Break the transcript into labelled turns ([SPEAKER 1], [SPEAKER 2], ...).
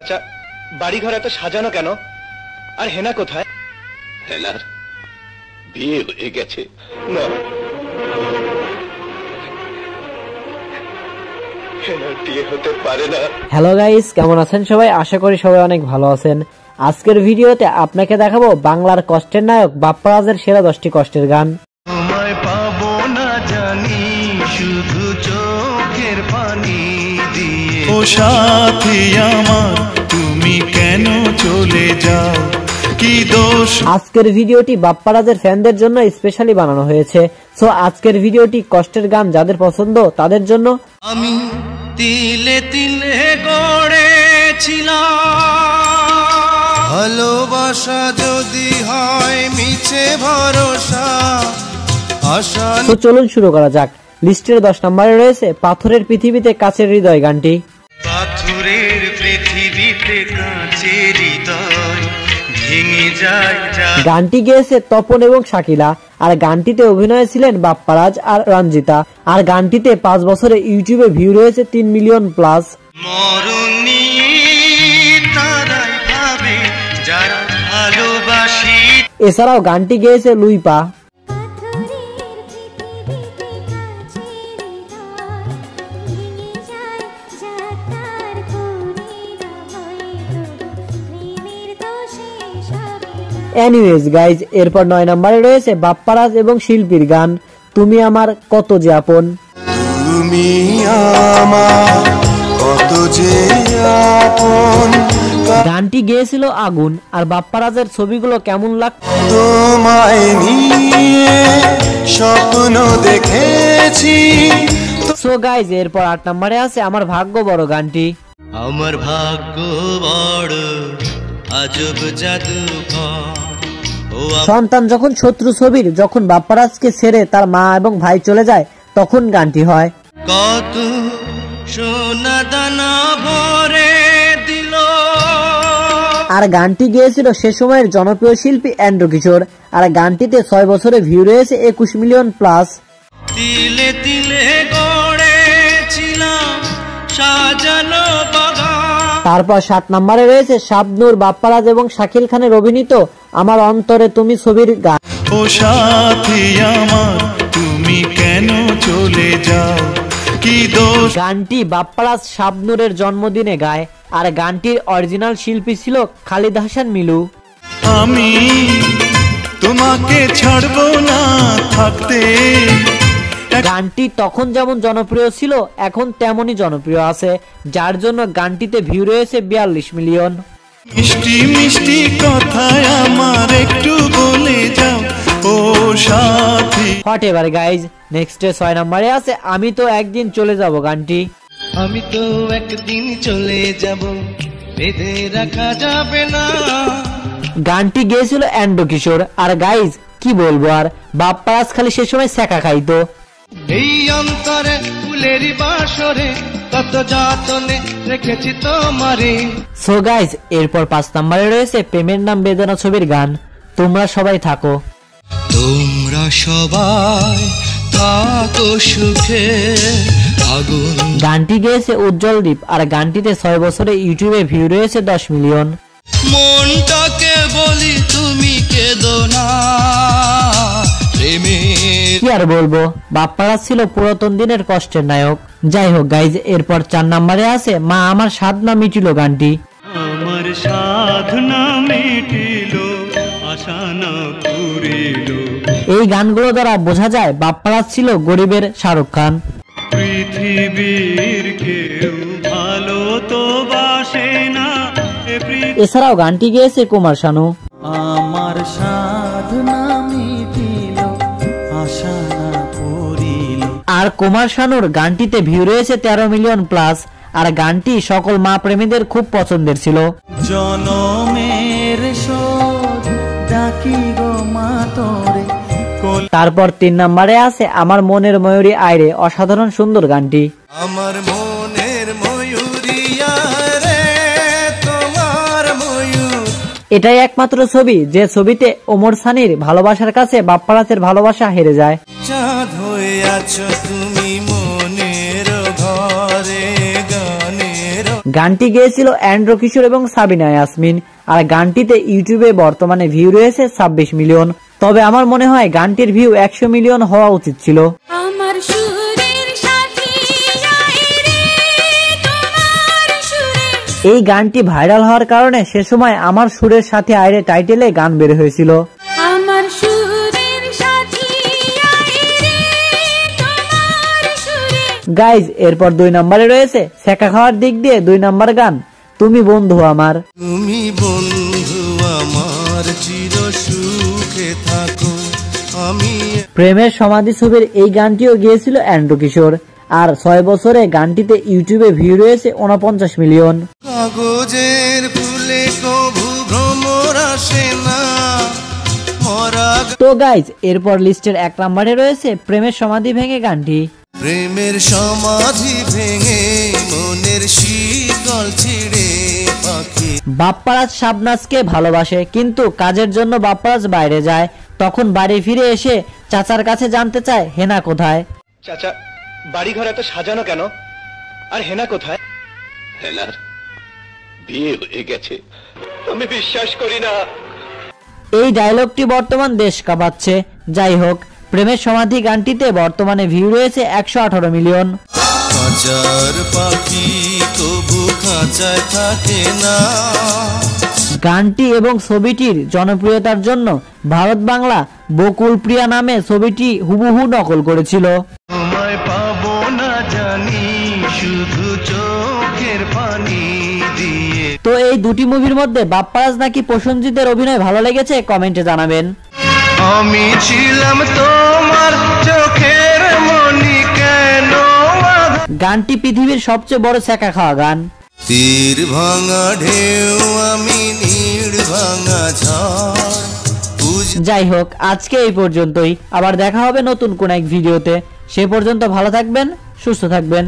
[SPEAKER 1] আচ্ছা, বাড়ি ঘর এত সাজানো কেন? আর হেনা কোথায়?
[SPEAKER 2] হেনার বিয়ে হয়ে গেছে।
[SPEAKER 1] না, হেনার বিয়ে হতে পারে না।
[SPEAKER 3] হ্যালো গাইস, কেমন আছেন সবাই? আশা করি সবাই অনেক ভালো আছেন। আজকের ভিডিওতে আপনাকে দেখাবো বাংলার কষ্টের নায়ক বাপ্পারাজের সেরা 10টি কষ্টের গান।
[SPEAKER 4] তোমায় পাবো না জানি, শুধু চোখের পানি দিয়ে। ও সাথী আমার, তুমি কেন চলে যাও, কি দোষ?
[SPEAKER 3] আজকের ভিডিওটি বাপ্পারাজের ফ্যানদের জন্য স্পেশালি বানানো হয়েছে। সো আজকের ভিডিওটি কষ্টের গান যাদের পছন্দ তাদের জন্য।
[SPEAKER 4] আমি তিলে তিলে গড়েছিলাম ভালোবাসা, যদি হয় মিছে ভরসা আশা।
[SPEAKER 3] তো চলুন শুরু করা যাক। লিস্টের 10 নম্বরে রয়েছে পাথরের পৃথিবীতে কাছের হৃদয় গানটি।
[SPEAKER 4] পাথরের পৃথিবীতে কাছের হৃদয় ভেঙে যায়।
[SPEAKER 3] গানটি গেয়েছে তপন এবং শাকিলা, আর গানটিতে অভিনয় ছিলেন বাপ্পারাজ আর রঞ্জিতা। আর গানটিতে 5 বছরে ইউটিউবে ভিউ রয়েছে 3 মিলিয়ন প্লাস।
[SPEAKER 4] মরণ নিয়ে তারাই ভাবে যারা ভালোবাসি।
[SPEAKER 3] এছাড়াও গানটি গেয়েছে লুইপা। এনিওয়েজ গাইজ, এরপর 9 নম্বরে রয়েছে বাপ্পারাজ এবং শিল্পীর গান তুমি আমার কত যে আপন।
[SPEAKER 4] তুমি আমার কত যে আপন।
[SPEAKER 3] গানটি গেয়েছিল আগুন। আর বাপ্পারাজের ছবিগুলো কেমন লাগতো?
[SPEAKER 4] তোমায় নিয়ে স্বপ্ন দেখেছি।
[SPEAKER 3] সো গাইজ, এরপর 8 নম্বরে আছে আমার ভাগ্য বড় গানটি।
[SPEAKER 4] আমার ভাগ্য বড় আজব জাদুকর।
[SPEAKER 3] সন্তান যখন শত্রু ছবির যখন বাপ্পারাজকে ছেড়ে তার মা এবং ভাই চলে যায় তখন গানটি হয়।
[SPEAKER 4] কত সোনা দানা ভরে দিল।
[SPEAKER 3] আর গানটি গেয়েছিল সে সময়ের জনপ্রিয় শিল্পী এন্ড্রু কিশোর। আর গানটিতে 6 বছরে ভিউ রয়েছে 21 মিলিয়ন প্লাস।
[SPEAKER 4] তিলে তিলে গড়েছিলাম সাজানো বাগান।
[SPEAKER 3] তারপর 7 নম্বরে রয়েছে শাবনূর, বাপ্পারাজ এবং শাকিল খানের অভিনীত আমার অন্তরে তুমি ছবির গান।
[SPEAKER 4] ও সাথী আমার, তুমি কেন চলে যাও, কি দোষ?
[SPEAKER 3] গানটি বাপ্পারাজ শাবনূরের জন্মদিনে গায়। আর গানটির অরিজিনাল শিল্পী ছিল খালিদ হাসান মিলু।
[SPEAKER 4] আমি তোমাকে ছাড়বো না থাকতে।
[SPEAKER 3] গানটি তখন যেমন জনপ্রিয় ছিল এখন তেমনই জনপ্রিয় আছে, যার জন্য গানটিতে ভিউ রয়েছে 42 মিলিয়ন।
[SPEAKER 4] মিষ্টি মিষ্টি কথায় আমার একটু বলে যাও ও সাথী।
[SPEAKER 3] হোয়াটএভার গাইজ, নেক্সটে 6 নম্বরে আছে আমি তো একদিন চলে যাব গানটি।
[SPEAKER 4] আমি তো একদিন চলে যাব, বেঁধে রাখা যাবে না।
[SPEAKER 3] গানটি গেয়েছিল এন্ড্রু কিশোর। আর গাইজ কি বলবো, আর বাপ্পারাজ খালি সে সময় সেকা খাইতো।
[SPEAKER 4] এই অন্তরে ফুলের বাসরে কত যতনে রেখেছি তোমারে।
[SPEAKER 3] সো গাইজ, এরপর 5 নম্বরে রয়েছে প্রেমের নাম বেদনা ছবির গান তোমরা সবাই থাকো।
[SPEAKER 4] তোমরা সবাই থাকো সুখে আগুন।
[SPEAKER 3] গানটি গেয়েছে উজ্জ্বল দ্বীপ। আর গানটিতে 6 বছরে ইউটিউবে ভিউ রয়েছে 10 মিলিয়ন।
[SPEAKER 4] মনটাকে বলি তুমি কেঁদো না,
[SPEAKER 3] কি আর বলবো, বাপ্পারাজ ছিল পুরাতন দিনের কষ্টের নায়ক। যাই হোক গাইজ, এরপর 4 নম্বরে আছে মা আমার সাধনা মিটিল গানটি।
[SPEAKER 4] আমার সাধনা মিটিল আশা না পুরিল।
[SPEAKER 3] এই গানগুলো দ্বারা বোঝা যায় বাপ্পারাজ ছিল গরিবের শাহরুখ খান।
[SPEAKER 4] পৃথিবীর কেউ ভালো তো বাসে না।
[SPEAKER 3] এছাড়াও গানটি গেয়েছে কুমার শানু।
[SPEAKER 4] আমার সাধনা মিটিল আশা না পুরিল।
[SPEAKER 3] আর কুমার শানুর গানটিতে ভিউ রয়েছে 13 মিলিয়ন প্লাস। আর গানটি সকল মা প্রেমীদের খুব পছন্দের ছিল।
[SPEAKER 4] জনমের শোধ ডাকি গো মা তোরে।
[SPEAKER 3] তারপর 3 নম্বরে আছে আমার মনের ময়ূরী আইরে, অসাধারণ সুন্দর গানটি।
[SPEAKER 4] আমার মনের ময়ূরী রে তোমার ময়ূর।
[SPEAKER 3] এটাই একমাত্র ছবি যে ছবিতে ওমর সানির ভালোবাসার কাছে বাপ্পারাজের ভালোবাসা হেরে যায়।
[SPEAKER 4] চাঁদ হয়ে আছো তুমি মনের ঘরে গানের।
[SPEAKER 3] গানটি গেয়েছিল অ্যান্ড্রু কিশোর এবং সাবিনা ইয়াসমিন, আর গানটিতে ইউটিউবে বর্তমানে ভিউ রয়েছে 26 মিলিয়ন। তবে আমার মনে হয় গানটির ভিউ 100 মিলিয়ন হওয়া উচিত ছিল।
[SPEAKER 5] আমার সুরের সাথী রে তোমার সুরে।
[SPEAKER 3] এই গানটি ভাইরাল হওয়ার কারণে সে সময় আমার সুরের সাথে আইরে টাইটেলে গান বের হয়েছিল।
[SPEAKER 5] আমার সুরের সাথী রে তোমার সুরে।
[SPEAKER 3] গাইজ, এরপর 2 নম্বরে রয়েছে সেকা খাওয়ার দিক দিয়ে 2 নম্বর গান তুমি বন্ধু আমার।
[SPEAKER 4] তুমি বন্ধু আমার চির সুখে থাকো আমি।
[SPEAKER 3] প্রেমের সমাধি ছবির এই গানটিও গিয়েছিল অ্যান্ড্রু কিশোর, আর 6 বছরে গানটিতে ইউটিউবে ভিউ রয়েছে 49 মিলিয়ন।
[SPEAKER 4] কাগজের ফুলে কভু ভ্রমর আসে না মরা।
[SPEAKER 3] তো গাইজ, এরপর লিস্টের 1 নম্বরে রয়েছে প্রেমের সমাধি ভেঙে গানটি।
[SPEAKER 4] প্রেমের সমাধি ভেঙে মনের শীতল ছিড়ে পাখি।
[SPEAKER 3] বাপ্পারাজ শাবনাজকে ভালোবাসে, কিন্তু কাজের জন্য বাপ্পারাজ বাইরে যায়। তখন বাড়ি ফিরে এসে চাচার কাছে জানতে চায় হেনা কোথায়।
[SPEAKER 1] চাচা, বাড়িঘর এত সাজানো কেন? আর হেনা কোথায়?
[SPEAKER 2] হেলার বিয়ে হয়ে গেছে।
[SPEAKER 1] আমি বিশ্বাস করি না।
[SPEAKER 3] এই ডায়লগটি বর্তমান দেশ কাঁপাচ্ছে। যাই হোক, প্রেমের সমাধি গানটিতে বর্তমানে ভিউ রয়েছে 118 মিলিয়ন।
[SPEAKER 4] খাঁচার পাখি কবু খাঁচায় থাকে না।
[SPEAKER 3] গানটি এবং ছবিটির জনপ্রিয়তার জন্য ভারত বাংলা বকুল প্রিয়া নামে ছবিটি হুবহু নকল করেছিল।
[SPEAKER 4] তোমায় পাবো না জানি শুধু চোখের পানি দিয়ে।
[SPEAKER 3] তো এই দুটি মুভির মধ্যে বাপ্পারাজ নাকি প্রসেনজিতের অভিনয় ভালো লেগেছে কমেন্টে জানাবেন।
[SPEAKER 4] আমি ছিলাম তোমার চোখের মনি কেন।
[SPEAKER 3] গানটি পৃথিবীর সবচেয়ে বড় সেকা খাওয়া গান।
[SPEAKER 4] তীর ভাঙা ঢেউ আমি নীড় ভাঙা ঝড়।
[SPEAKER 3] যাই হোক, আজকে এই পর্যন্তই। আবার দেখা হবে নতুন কোন এক ভিডিওতে। সে পর্যন্ত ভালো থাকবেন, সুস্থ থাকবেন।